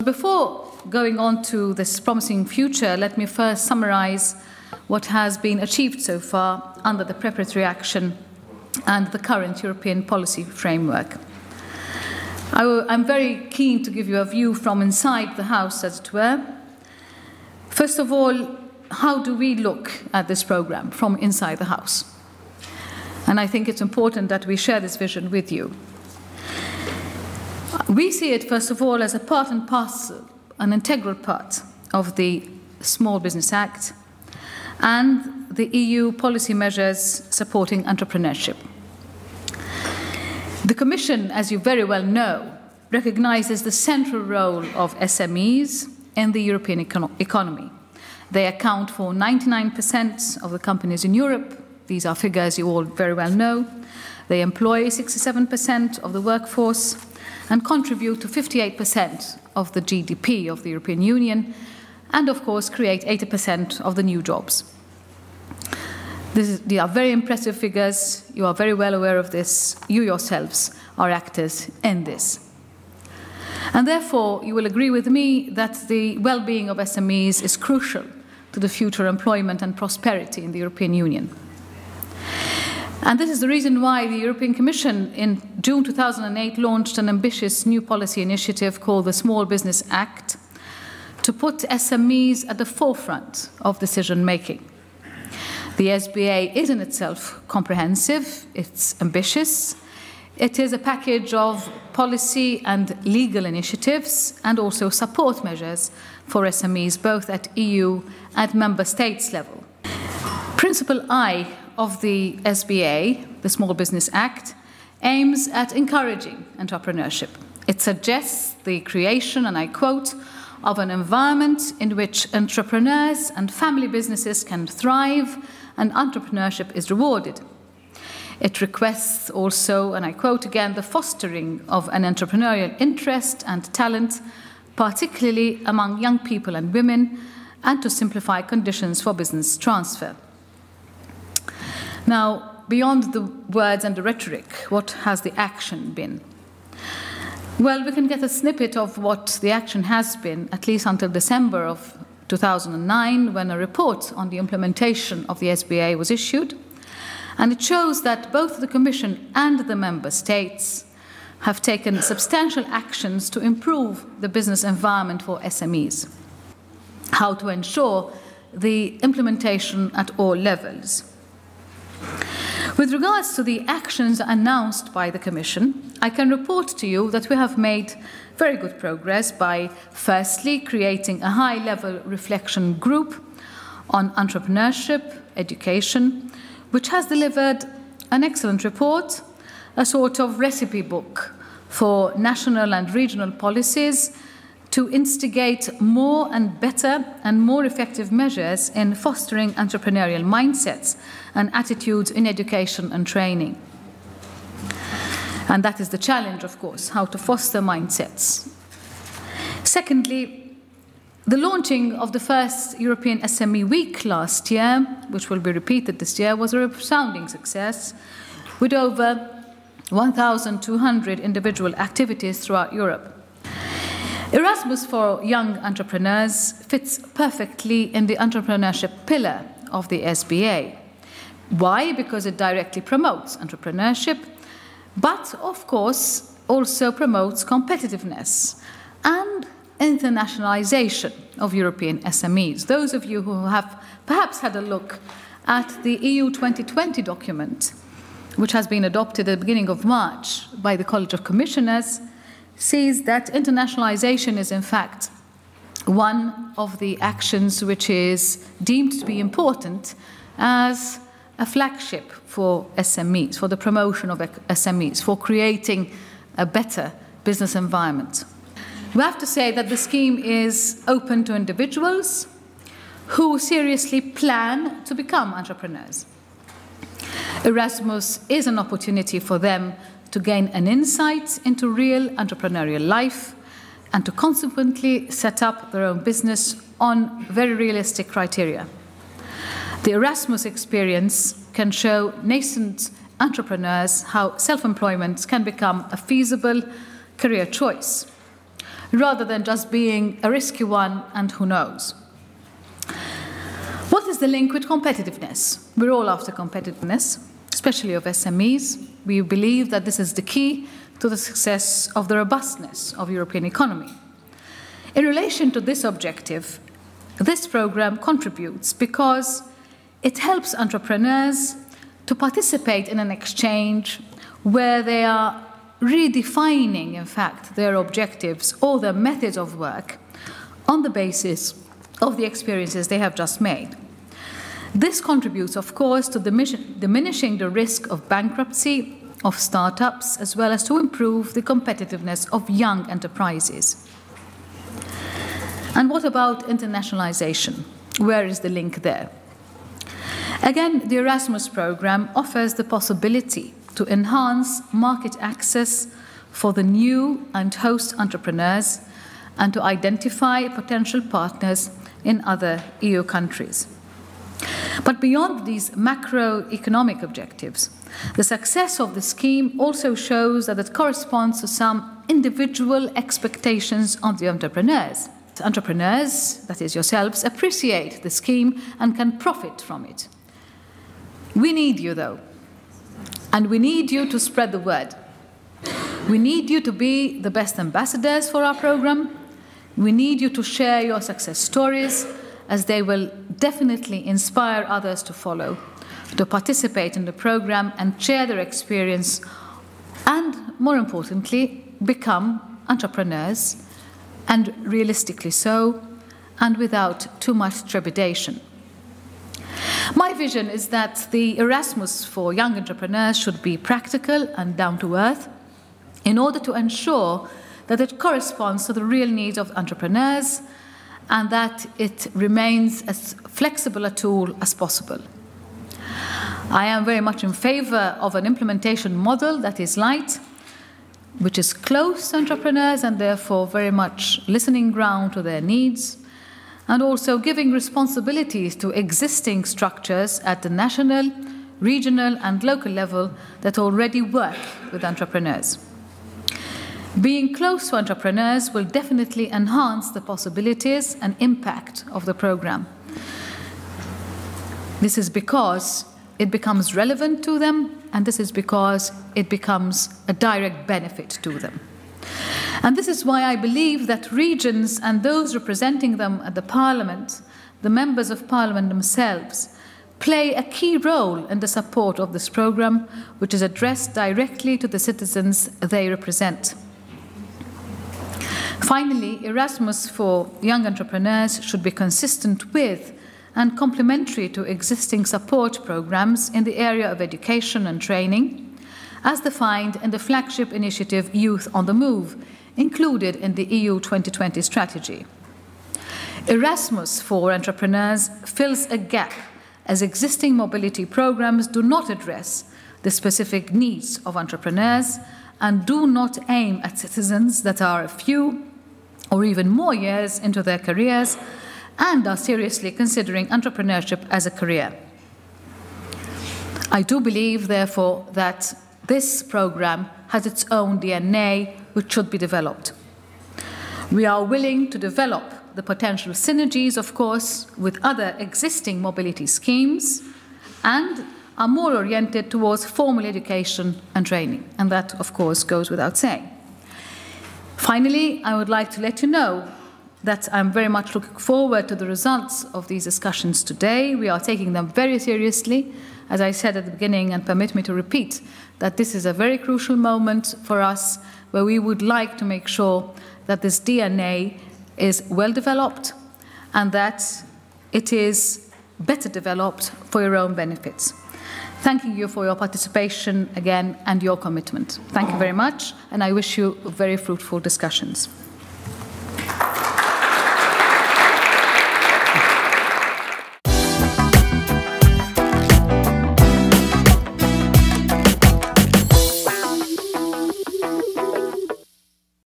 before going on to this promising future, let me first summarize what has been achieved so far under the preparatory action and the current European policy framework. I'm very keen to give you a view from inside the House, as it were. First of all, how do we look at this program from inside the House? And I think it's important that we share this vision with you. We see it, first of all, as a part and parcel, an integral part of the Small Business Act and the EU policy measures supporting entrepreneurship. The Commission, as you very well know, recognizes the central role of SMEs in the European economy. They account for 99% of the companies in Europe. These are figures you all very well know. They employ 67% of the workforce and contribute to 58% of the GDP of the European Union, and of course create 80% of the new jobs. These are very impressive figures. You are very well aware of this. You yourselves are actors in this. And therefore, you will agree with me that the well-being of SMEs is crucial to the future employment and prosperity in the European Union. And this is the reason why the European Commission in June 2008 launched an ambitious new policy initiative called the Small Business Act to put SMEs at the forefront of decision-making. The SBA is in itself comprehensive, it's ambitious. It is a package of policy and legal initiatives and also support measures for SMEs, both at EU and member states level. Principle I of the SBA, the Small Business Act, aims at encouraging entrepreneurship. It suggests the creation, and I quote, of an environment in which entrepreneurs and family businesses can thrive and entrepreneurship is rewarded. It requests also, and I quote again, the fostering of an entrepreneurial interest and talent, particularly among young people and women, and to simplify conditions for business transfer. Now, beyond the words and the rhetoric, what has the action been? Well, we can get a snippet of what the action has been, at least until December of 2009, when a report on the implementation of the SBA was issued. And it shows that both the Commission and the Member States have taken substantial actions to improve the business environment for SMEs, how to ensure the implementation at all levels. With regards to the actions announced by the Commission, I can report to you that we have made very good progress by, firstly, creating a high-level reflection group on entrepreneurship, education, which has delivered an excellent report, a sort of recipe book for national and regional policies to instigate more and better and more effective measures in fostering entrepreneurial mindsets and attitudes in education and training. And that is the challenge, of course, how to foster mindsets. Secondly, the launching of the first European SME Week last year, which will be repeated this year, was a resounding success, with over 1,200 individual activities throughout Europe. Erasmus for young entrepreneurs fits perfectly in the entrepreneurship pillar of the SBA. Why? Because it directly promotes entrepreneurship, but of course also promotes competitiveness and internationalization of European SMEs. Those of you who have perhaps had a look at the EU 2020 document, which has been adopted at the beginning of March by the College of Commissioners, sees that internationalization is in fact one of the actions which is deemed to be important as a flagship for SMEs, for the promotion of SMEs, for creating a better business environment. We have to say that the scheme is open to individuals who seriously plan to become entrepreneurs. Erasmus is an opportunity for them to gain an insight into real entrepreneurial life and to consequently set up their own business on very realistic criteria. The Erasmus experience can show nascent entrepreneurs how self-employment can become a feasible career choice. rather than just being a risky one and who knows. What is the link with competitiveness? We're all after competitiveness, especially of SMEs. We believe that this is the key to the success of the robustness of European economy. In relation to this objective, this program contributes because it helps entrepreneurs to participate in an exchange where they are redefining, in fact, their objectives or their methods of work on the basis of the experiences they have just made. This contributes, of course, to diminishing the risk of bankruptcy of startups, as well as to improve the competitiveness of young enterprises. And what about internationalization? Where is the link there? Again, the Erasmus program offers the possibility to enhance market access for the new and host entrepreneurs and to identify potential partners in other EU countries. But beyond these macroeconomic objectives, the success of the scheme also shows that it corresponds to some individual expectations of the entrepreneurs. Entrepreneurs, that is yourselves, appreciate the scheme and can profit from it. We need you, though, and we need you to spread the word. We need you to be the best ambassadors for our program. We need you to share your success stories, as they will definitely inspire others to follow, to participate in the program and share their experience, and, more importantly, become entrepreneurs, and realistically so, and without too much trepidation. My vision is that the Erasmus for young entrepreneurs should be practical and down to earth in order to ensure that it corresponds to the real needs of entrepreneurs and that it remains as flexible a tool as possible. I am very much in favor of an implementation model that is light, which is close to entrepreneurs and therefore very much listening ground to their needs, and also giving responsibilities to existing structures at the national, regional, and local level that already work with entrepreneurs. Being close to entrepreneurs will definitely enhance the possibilities and impact of the program. This is because it becomes relevant to them, and this is because it becomes a direct benefit to them. And this is why I believe that regions and those representing them at the Parliament, the members of Parliament themselves, play a key role in the support of this program, which is addressed directly to the citizens they represent. Finally, Erasmus for young entrepreneurs should be consistent with and complementary to existing support programs in the area of education and training, as defined in the flagship initiative Youth on the Move, included in the EU 2020 strategy. Erasmus for entrepreneurs fills a gap, as existing mobility programs do not address the specific needs of entrepreneurs and do not aim at citizens that are a few or even more years into their careers and are seriously considering entrepreneurship as a career. I do believe, therefore, that this program has its own DNA which should be developed. We are willing to develop the potential synergies, of course, with other existing mobility schemes and are more oriented towards formal education and training, and that, of course, goes without saying. Finally, I would like to let you know that I'm very much looking forward to the results of these discussions today. We are taking them very seriously, as I said at the beginning, and permit me to repeat that this is a very crucial moment for us where we would like to make sure that this DNA is well developed and that it is better developed for your own benefits. Thanking you for your participation again and your commitment. Thank you very much, and I wish you very fruitful discussions.